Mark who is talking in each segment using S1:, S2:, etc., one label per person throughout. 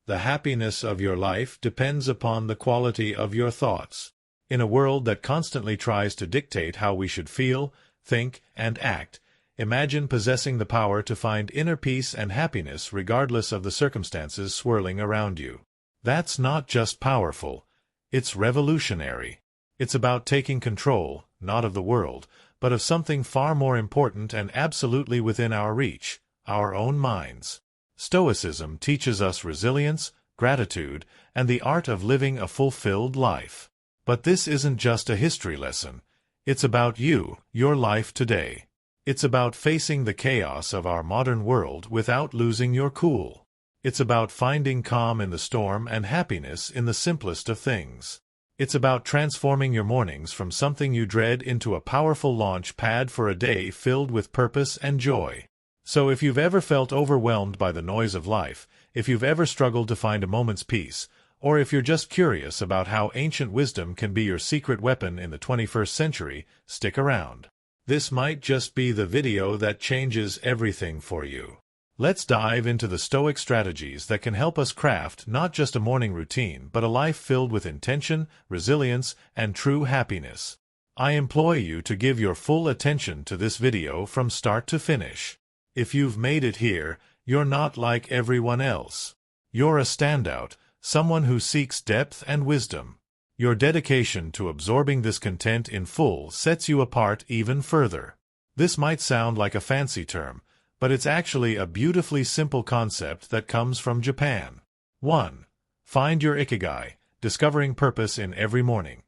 S1: The happiness of your life depends upon the quality of your thoughts. In a world that constantly tries to dictate how we should feel, think, and act, imagine possessing the power to find inner peace and happiness regardless of the circumstances swirling around you. That's not just powerful, it's revolutionary. It's about taking control, not of the world, but of something far more important and absolutely within our reach, our own minds. Stoicism teaches us resilience, gratitude, and the art of living a fulfilled life. But this isn't just a history lesson. It's about you, your life today. It's about facing the chaos of our modern world without losing your cool. It's about finding calm in the storm and happiness in the simplest of things. It's about transforming your mornings from something you dread into a powerful launch pad for a day filled with purpose and joy. So if you've ever felt overwhelmed by the noise of life, if you've ever struggled to find a moment's peace, or if you're just curious about how ancient wisdom can be your secret weapon in the 21st century, stick around. This might just be the video that changes everything for you. Let's dive into the Stoic strategies that can help us craft not just a morning routine, but a life filled with intention, resilience, and true happiness. I implore you to give your full attention to this video from start to finish. If you've made it here, you're not like everyone else. You're a standout, someone who seeks depth and wisdom. Your dedication to absorbing this content in full sets you apart even further. This might sound like a fancy term, but it's actually a beautifully simple concept that comes from Japan. 1. Find your ikigai, discovering purpose in every morning.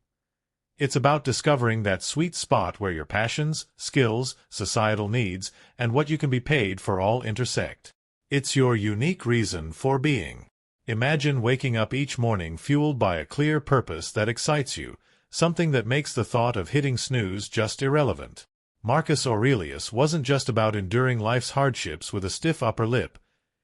S1: It's about discovering that sweet spot where your passions, skills, societal needs, and what you can be paid for all intersect. It's your unique reason for being. Imagine waking up each morning fueled by a clear purpose that excites you, something that makes the thought of hitting snooze just irrelevant. Marcus Aurelius wasn't just about enduring life's hardships with a stiff upper lip.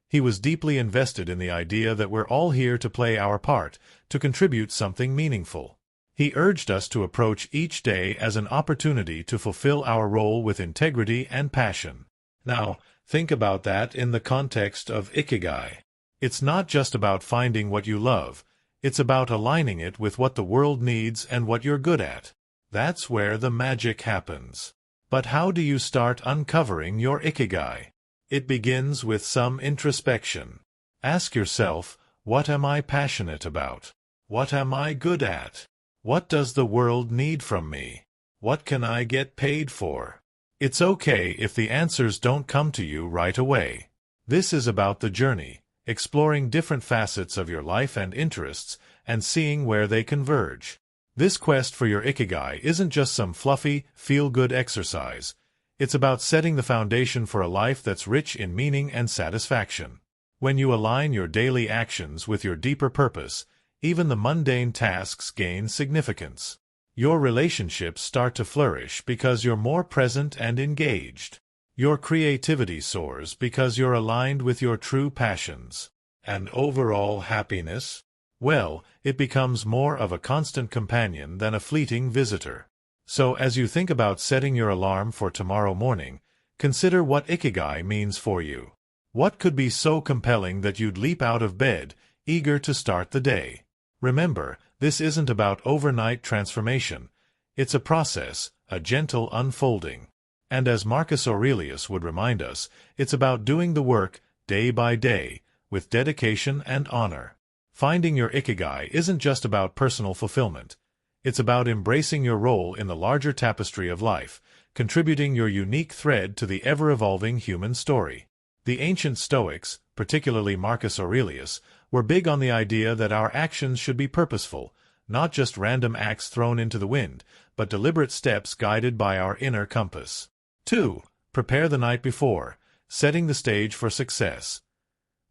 S1: He was deeply invested in the idea that we're all here to play our part, to contribute something meaningful. He urged us to approach each day as an opportunity to fulfill our role with integrity and passion. Now, think about that in the context of ikigai. It's not just about finding what you love, it's about aligning it with what the world needs and what you're good at. That's where the magic happens. But how do you start uncovering your ikigai? It begins with some introspection. Ask yourself, what am I passionate about? What am I good at? What does the world need from me? What can I get paid for? It's okay if the answers don't come to you right away. This is about the journey, exploring different facets of your life and interests, and seeing where they converge. This quest for your ikigai isn't just some fluffy, feel-good exercise. It's about setting the foundation for a life that's rich in meaning and satisfaction. When you align your daily actions with your deeper purpose, even the mundane tasks gain significance. Your relationships start to flourish because you're more present and engaged. Your creativity soars because you're aligned with your true passions. And overall happiness? Well, it becomes more of a constant companion than a fleeting visitor. So as you think about setting your alarm for tomorrow morning, consider what ikigai means for you. What could be so compelling that you'd leap out of bed, eager to start the day? Remember, this isn't about overnight transformation. It's a process, a gentle unfolding. And as Marcus Aurelius would remind us, it's about doing the work, day by day, with dedication and honor. Finding your ikigai isn't just about personal fulfillment. It's about embracing your role in the larger tapestry of life, contributing your unique thread to the ever-evolving human story. The ancient Stoics, particularly Marcus Aurelius, were big on the idea that our actions should be purposeful, not just random acts thrown into the wind, but deliberate steps guided by our inner compass. 2. Prepare the night before, setting the stage for success.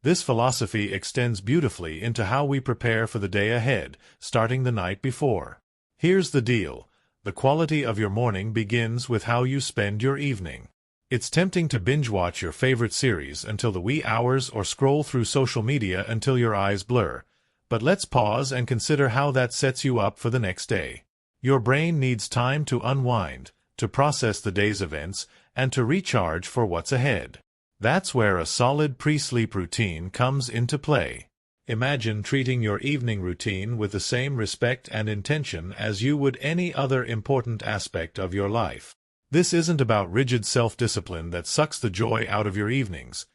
S1: This philosophy extends beautifully into how we prepare for the day ahead, starting the night before. Here's the deal. The quality of your morning begins with how you spend your evening. It's tempting to binge-watch your favorite series until the wee hours or scroll through social media until your eyes blur. But let's pause and consider how that sets you up for the next day. Your brain needs time to unwind, to process the day's events, and to recharge for what's ahead. That's where a solid pre-sleep routine comes into play. Imagine treating your evening routine with the same respect and intention as you would any other important aspect of your life. This isn't about rigid self-discipline that sucks the joy out of your evenings.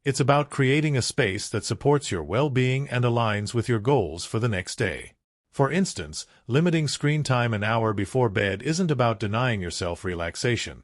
S1: It's about creating a space that supports your well-being and aligns with your goals for the next day. For instance, limiting screen time an hour before bed isn't about denying yourself relaxation.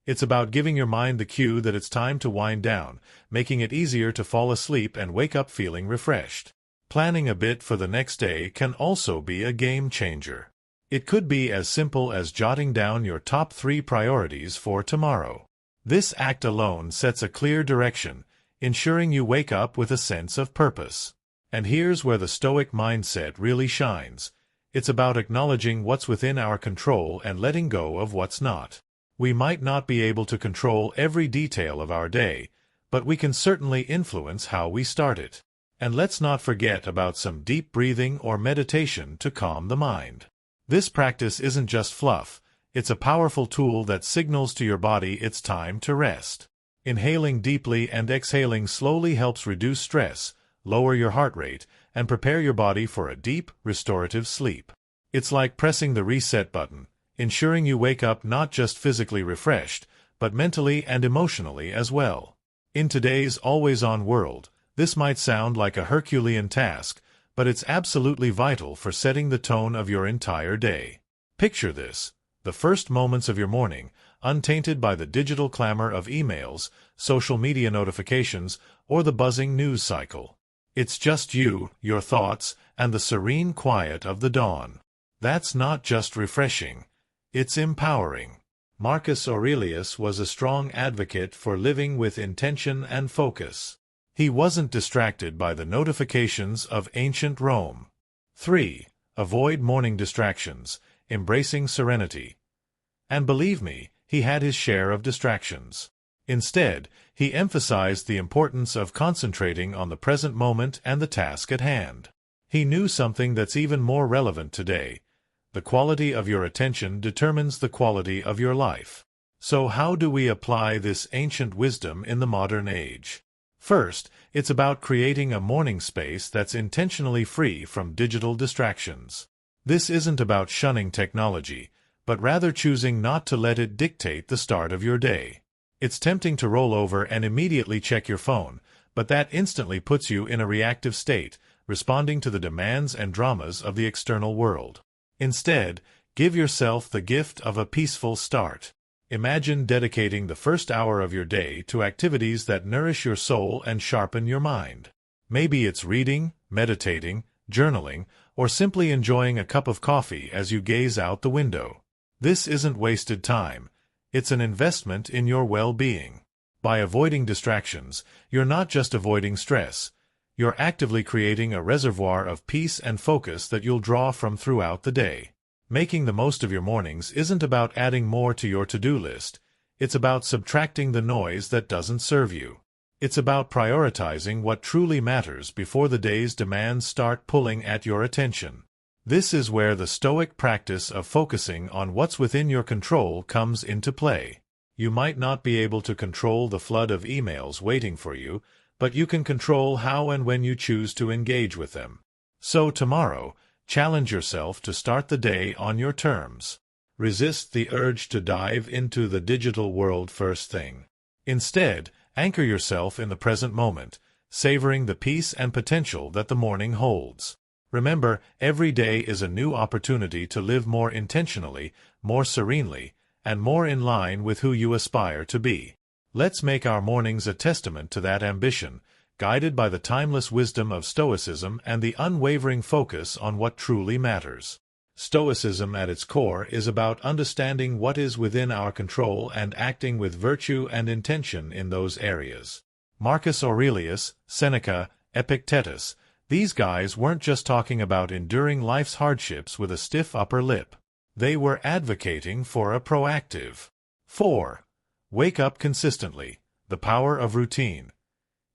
S1: It's about giving your mind the cue that it's time to wind down, making it easier to fall asleep and wake up feeling refreshed. Planning a bit for the next day can also be a game changer. It could be as simple as jotting down your top 3 priorities for tomorrow. This act alone sets a clear direction, ensuring you wake up with a sense of purpose. And here's where the Stoic mindset really shines. It's about acknowledging what's within our control and letting go of what's not. We might not be able to control every detail of our day, but we can certainly influence how we start it. And let's not forget about some deep breathing or meditation to calm the mind. This practice isn't just fluff, it's a powerful tool that signals to your body it's time to rest. Inhaling deeply and exhaling slowly helps reduce stress, lower your heart rate, and prepare your body for a deep, restorative sleep. It's like pressing the reset button, ensuring you wake up not just physically refreshed, but mentally and emotionally as well. In today's always-on world, this might sound like a Herculean task, but it's absolutely vital for setting the tone of your entire day. Picture this: the first moments of your morning, untainted by the digital clamor of emails, social media notifications, or the buzzing news cycle. It's just you, your thoughts, and the serene quiet of the dawn. That's not just refreshing. It's empowering. Marcus Aurelius was a strong advocate for living with intention and focus. He wasn't distracted by the notifications of ancient Rome. 3. Avoid morning distractions, embracing serenity. And believe me, he had his share of distractions. Instead, he emphasized the importance of concentrating on the present moment and the task at hand. He knew something that's even more relevant today. The quality of your attention determines the quality of your life. So how do we apply this ancient wisdom in the modern age? First, it's about creating a morning space that's intentionally free from digital distractions. This isn't about shunning technology, but rather choosing not to let it dictate the start of your day. It's tempting to roll over and immediately check your phone, but that instantly puts you in a reactive state, responding to the demands and dramas of the external world. Instead, give yourself the gift of a peaceful start. Imagine dedicating the first hour of your day to activities that nourish your soul and sharpen your mind. Maybe it's reading, meditating, journaling, or simply enjoying a cup of coffee as you gaze out the window. This isn't wasted time. It's an investment in your well-being. By avoiding distractions, you're not just avoiding stress. You're actively creating a reservoir of peace and focus that you'll draw from throughout the day. Making the most of your mornings isn't about adding more to your to-do list. It's about subtracting the noise that doesn't serve you. It's about prioritizing what truly matters before the day's demands start pulling at your attention. This is where the Stoic practice of focusing on what's within your control comes into play. You might not be able to control the flood of emails waiting for you, but you can control how and when you choose to engage with them. So tomorrow, challenge yourself to start the day on your terms. Resist the urge to dive into the digital world first thing. Instead, anchor yourself in the present moment, savoring the peace and potential that the morning holds. Remember, every day is a new opportunity to live more intentionally, more serenely, and more in line with who you aspire to be. Let's make our mornings a testament to that ambition, guided by the timeless wisdom of Stoicism and the unwavering focus on what truly matters. Stoicism at its core is about understanding what is within our control and acting with virtue and intention in those areas. Marcus Aurelius, Seneca, Epictetus, these guys weren't just talking about enduring life's hardships with a stiff upper lip. They were advocating for a proactive 4. Wake up consistently, the power of routine.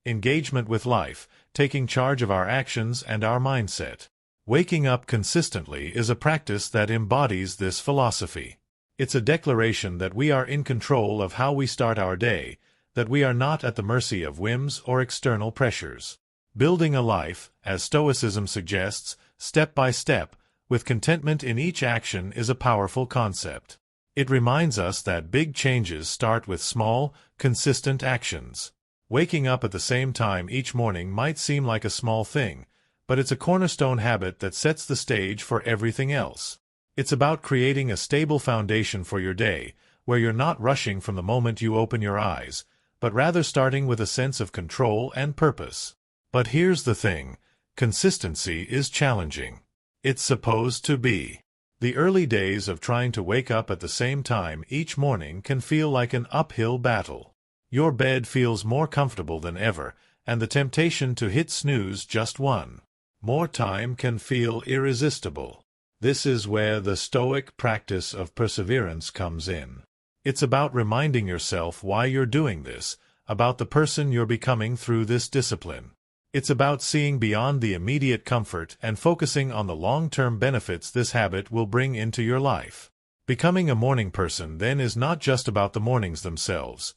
S1: Engagement with life, taking charge of our actions and our mindset. Waking up consistently is a practice that embodies this philosophy. It's a declaration that we are in control of how we start our day, that we are not at the mercy of whims or external pressures. Building a life, as Stoicism suggests, step by step, with contentment in each action is a powerful concept. It reminds us that big changes start with small, consistent actions. Waking up at the same time each morning might seem like a small thing, but it's a cornerstone habit that sets the stage for everything else. It's about creating a stable foundation for your day, where you're not rushing from the moment you open your eyes, but rather starting with a sense of control and purpose. But here's the thing, consistency is challenging. It's supposed to be. The early days of trying to wake up at the same time each morning can feel like an uphill battle. Your bed feels more comfortable than ever, and the temptation to hit snooze just one more time can feel irresistible. This is where the Stoic practice of perseverance comes in. It's about reminding yourself why you're doing this, about the person you're becoming through this discipline. It's about seeing beyond the immediate comfort and focusing on the long-term benefits this habit will bring into your life. Becoming a morning person, then, is not just about the mornings themselves.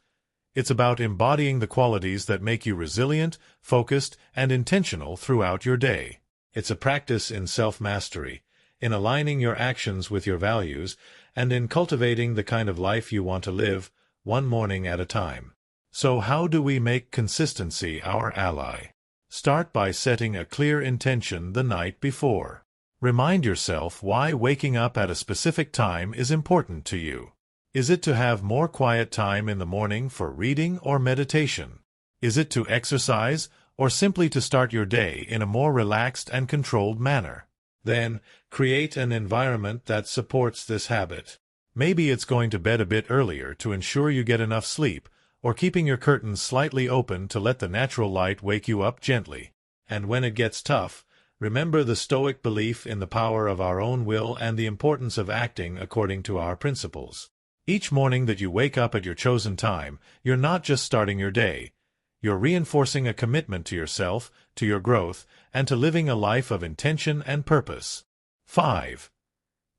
S1: It's about embodying the qualities that make you resilient, focused, and intentional throughout your day. It's a practice in self-mastery, in aligning your actions with your values, and in cultivating the kind of life you want to live, one morning at a time. So how do we make consistency our ally? Start by setting a clear intention the night before. Remind yourself why waking up at a specific time is important to you. Is it to have more quiet time in the morning for reading or meditation? Is it to exercise, or simply to start your day in a more relaxed and controlled manner? Then, create an environment that supports this habit. Maybe it's going to bed a bit earlier to ensure you get enough sleep, or keeping your curtains slightly open to let the natural light wake you up gently. And when it gets tough, remember the Stoic belief in the power of our own will and the importance of acting according to our principles. Each morning that you wake up at your chosen time, you're not just starting your day. You're reinforcing a commitment to yourself, to your growth, and to living a life of intention and purpose. 5.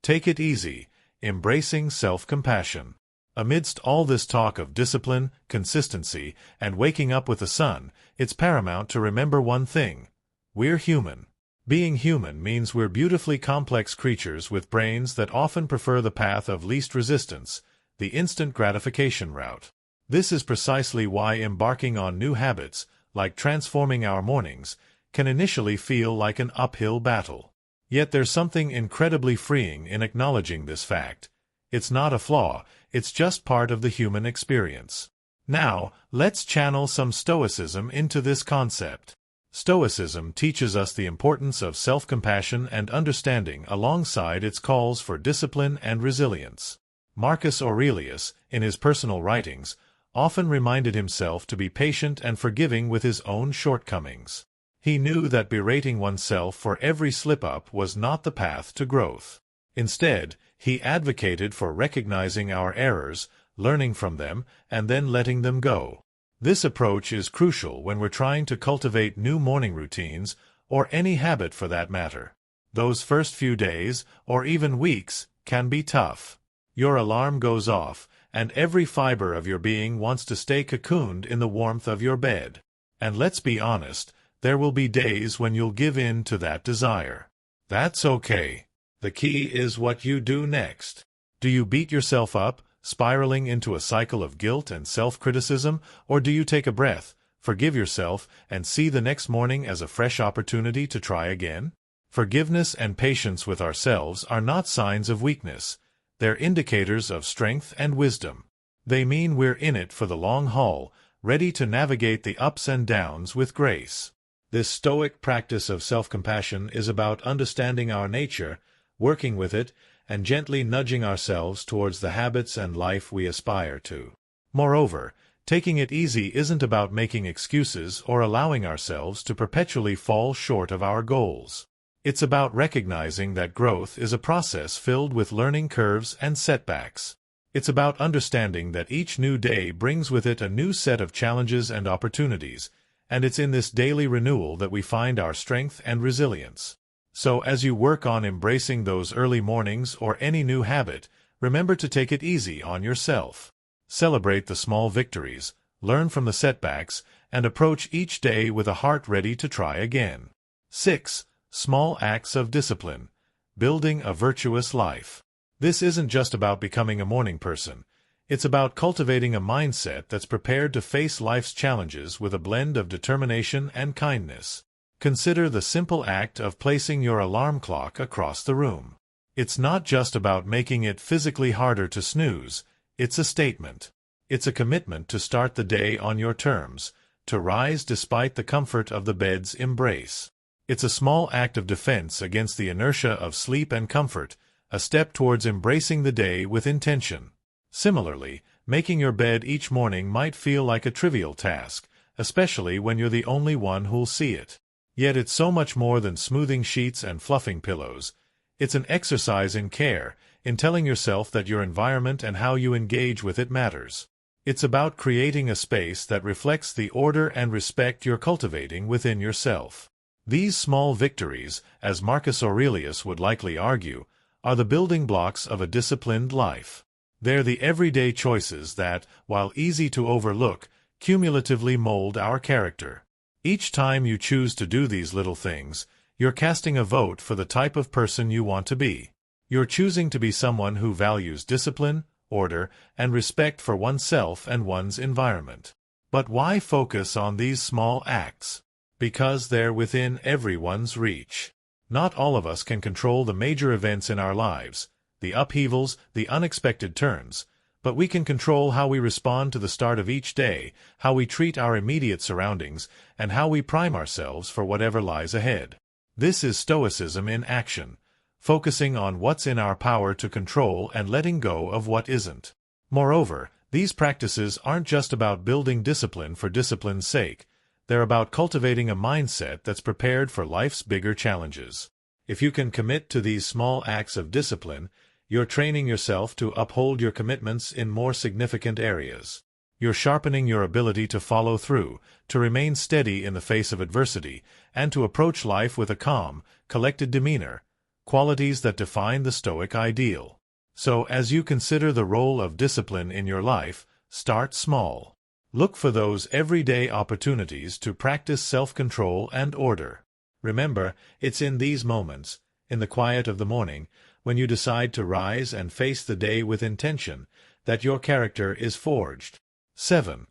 S1: Take it easy, embracing self-compassion. Amidst all this talk of discipline, consistency, and waking up with the sun, it's paramount to remember one thing. We're human. Being human means we're beautifully complex creatures with brains that often prefer the path of least resistance, the instant gratification route. This is precisely why embarking on new habits, like transforming our mornings, can initially feel like an uphill battle. Yet there's something incredibly freeing in acknowledging this fact. It's not a flaw, it's just part of the human experience. Now, let's channel some Stoicism into this concept. Stoicism teaches us the importance of self-compassion and understanding alongside its calls for discipline and resilience. Marcus Aurelius, in his personal writings, often reminded himself to be patient and forgiving with his own shortcomings. He knew that berating oneself for every slip-up was not the path to growth. Instead, he advocated for recognizing our errors, learning from them, and then letting them go. This approach is crucial when we're trying to cultivate new morning routines, or any habit for that matter. Those first few days, or even weeks, can be tough. Your alarm goes off, and every fiber of your being wants to stay cocooned in the warmth of your bed. And let's be honest, there will be days when you'll give in to that desire. That's okay. The key is what you do next. Do you beat yourself up, spiraling into a cycle of guilt and self-criticism, or do you take a breath, forgive yourself, and see the next morning as a fresh opportunity to try again? Forgiveness and patience with ourselves are not signs of weakness. They're indicators of strength and wisdom. They mean we're in it for the long haul, ready to navigate the ups and downs with grace. This Stoic practice of self-compassion is about understanding our nature, working with it, and gently nudging ourselves towards the habits and life we aspire to. Moreover, taking it easy isn't about making excuses or allowing ourselves to perpetually fall short of our goals. It's about recognizing that growth is a process filled with learning curves and setbacks. It's about understanding that each new day brings with it a new set of challenges and opportunities, and it's in this daily renewal that we find our strength and resilience. So as you work on embracing those early mornings or any new habit, remember to take it easy on yourself. Celebrate the small victories, learn from the setbacks, and approach each day with a heart ready to try again. 6. Small acts of discipline. Building a virtuous life. This isn't just about becoming a morning person. It's about cultivating a mindset that's prepared to face life's challenges with a blend of determination and kindness. Consider the simple act of placing your alarm clock across the room. It's not just about making it physically harder to snooze, it's a statement. It's a commitment to start the day on your terms, to rise despite the comfort of the bed's embrace. It's a small act of defense against the inertia of sleep and comfort, a step towards embracing the day with intention. Similarly, making your bed each morning might feel like a trivial task, especially when you're the only one who'll see it. Yet it's so much more than smoothing sheets and fluffing pillows. It's an exercise in care, in telling yourself that your environment and how you engage with it matters. It's about creating a space that reflects the order and respect you're cultivating within yourself. These small victories, as Marcus Aurelius would likely argue, are the building blocks of a disciplined life. They're the everyday choices that, while easy to overlook, cumulatively mold our character. Each time you choose to do these little things, you're casting a vote for the type of person you want to be. You're choosing to be someone who values discipline, order, and respect for oneself and one's environment. But why focus on these small acts? Because they're within everyone's reach. Not all of us can control the major events in our lives, the upheavals, the unexpected turns, but we can control how we respond to the start of each day, how we treat our immediate surroundings, and how we prime ourselves for whatever lies ahead. This is Stoicism in action, focusing on what's in our power to control and letting go of what isn't. Moreover, these practices aren't just about building discipline for discipline's sake. They're about cultivating a mindset that's prepared for life's bigger challenges. If you can commit to these small acts of discipline, you're training yourself to uphold your commitments in more significant areas. You're sharpening your ability to follow through, to remain steady in the face of adversity, and to approach life with a calm, collected demeanor, qualities that define the Stoic ideal. So, as you consider the role of discipline in your life, start small. Look for those everyday opportunities to practice self-control and order. Remember, it's in these moments, in the quiet of the morning, when you decide to rise and face the day with intention, that your character is forged. 7.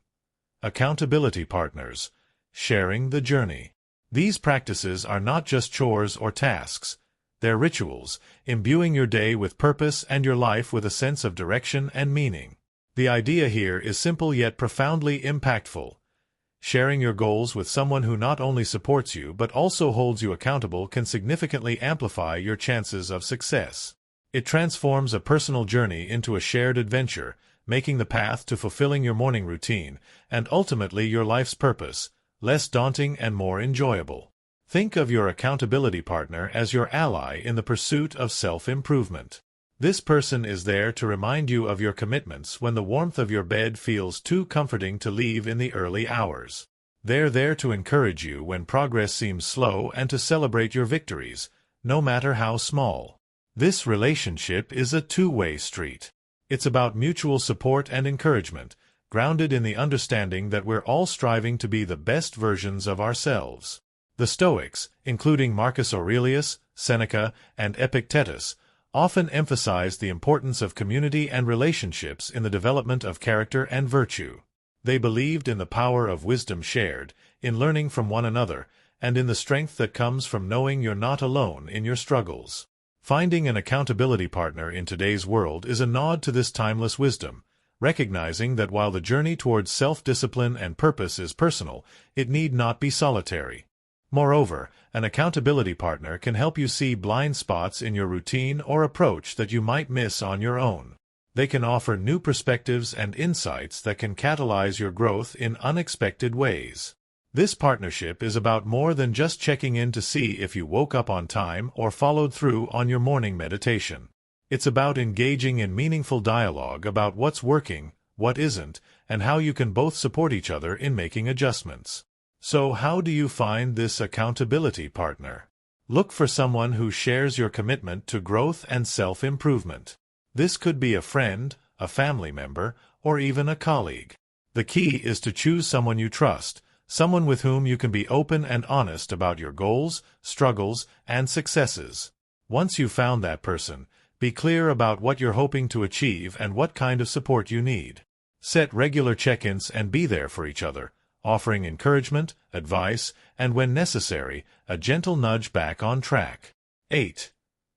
S1: Accountability partners. Sharing the journey. These practices are not just chores or tasks. They're rituals, imbuing your day with purpose and your life with a sense of direction and meaning. The idea here is simple yet profoundly impactful. Sharing your goals with someone who not only supports you but also holds you accountable can significantly amplify your chances of success. It transforms a personal journey into a shared adventure, making the path to fulfilling your morning routine, and ultimately your life's purpose, less daunting and more enjoyable. Think of your accountability partner as your ally in the pursuit of self-improvement. This person is there to remind you of your commitments when the warmth of your bed feels too comforting to leave in the early hours. They're there to encourage you when progress seems slow and to celebrate your victories, no matter how small. This relationship is a two-way street. It's about mutual support and encouragement, grounded in the understanding that we're all striving to be the best versions of ourselves. The Stoics, including Marcus Aurelius, Seneca, and Epictetus, often emphasized the importance of community and relationships in the development of character and virtue. They believed in the power of wisdom shared, in learning from one another, and in the strength that comes from knowing you're not alone in your struggles. Finding an accountability partner in today's world is a nod to this timeless wisdom, recognizing that while the journey towards self-discipline and purpose is personal, it need not be solitary. Moreover, an accountability partner can help you see blind spots in your routine or approach that you might miss on your own. They can offer new perspectives and insights that can catalyze your growth in unexpected ways. This partnership is about more than just checking in to see if you woke up on time or followed through on your morning meditation. It's about engaging in meaningful dialogue about what's working, what isn't, and how you can both support each other in making adjustments. So how do you find this accountability partner? Look for someone who shares your commitment to growth and self-improvement. This could be a friend, a family member, or even a colleague. The key is to choose someone you trust, someone with whom you can be open and honest about your goals, struggles, and successes. Once you've found that person, be clear about what you're hoping to achieve and what kind of support you need. Set regular check-ins and be there for each other, offering encouragement, advice, and when necessary, a gentle nudge back on track. 8.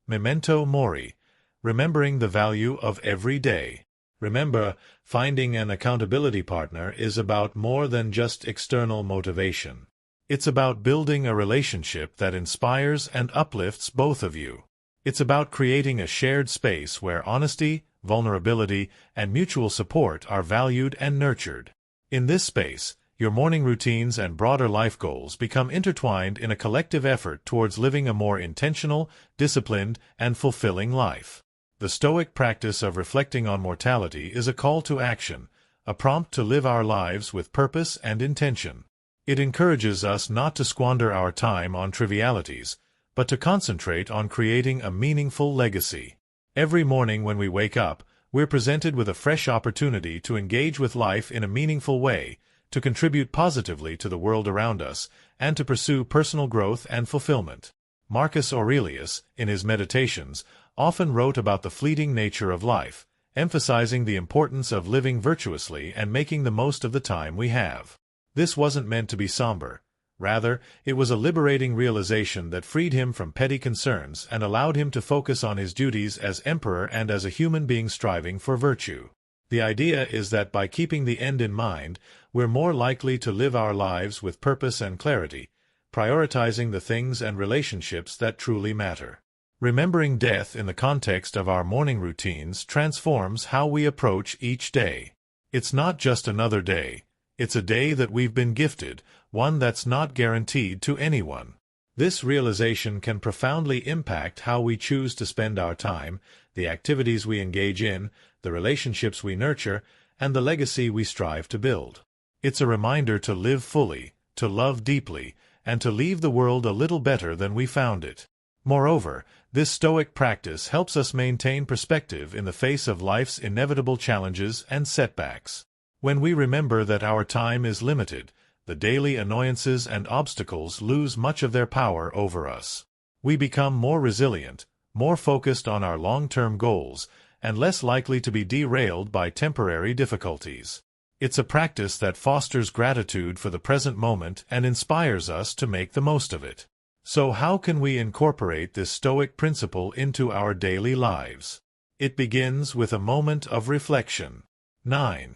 S1: Memento mori. Remembering the value of every day. Remember, finding an accountability partner is about more than just external motivation. It's about building a relationship that inspires and uplifts both of you. It's about creating a shared space where honesty, vulnerability, and mutual support are valued and nurtured. In this space, your morning routines and broader life goals become intertwined in a collective effort towards living a more intentional, disciplined, and fulfilling life. The Stoic practice of reflecting on mortality is a call to action, a prompt to live our lives with purpose and intention. It encourages us not to squander our time on trivialities, but to concentrate on creating a meaningful legacy. Every morning when we wake up, we're presented with a fresh opportunity to engage with life in a meaningful way, to contribute positively to the world around us, and to pursue personal growth and fulfillment. Marcus Aurelius, in his Meditations, often wrote about the fleeting nature of life, emphasizing the importance of living virtuously and making the most of the time we have. This wasn't meant to be somber. Rather, it was a liberating realization that freed him from petty concerns and allowed him to focus on his duties as emperor and as a human being striving for virtue. The idea is that by keeping the end in mind, we're more likely to live our lives with purpose and clarity, prioritizing the things and relationships that truly matter. Remembering death in the context of our morning routines transforms how we approach each day. It's not just another day. It's a day that we've been gifted, one that's not guaranteed to anyone. This realization can profoundly impact how we choose to spend our time, the activities we engage in, the relationships we nurture, and the legacy we strive to build. It's a reminder to live fully, to love deeply, and to leave the world a little better than we found it. Moreover, this Stoic practice helps us maintain perspective in the face of life's inevitable challenges and setbacks. When we remember that our time is limited, the daily annoyances and obstacles lose much of their power over us. We become more resilient, more focused on our long-term goals, and less likely to be derailed by temporary difficulties. It's a practice that fosters gratitude for the present moment and inspires us to make the most of it. So how can we incorporate this Stoic principle into our daily lives? It begins with a moment of reflection. 9.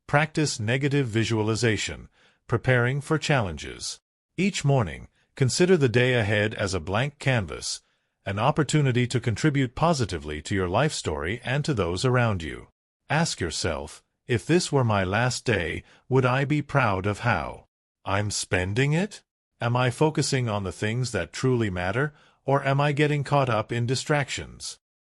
S1: Practice negative visualization, preparing for challenges. Each morning, consider the day ahead as a blank canvas, an opportunity to contribute positively to your life story and to those around you. Ask yourself, if this were my last day, would I be proud of how I'm spending it? Am I focusing on the things that truly matter, or am I getting caught up in distractions?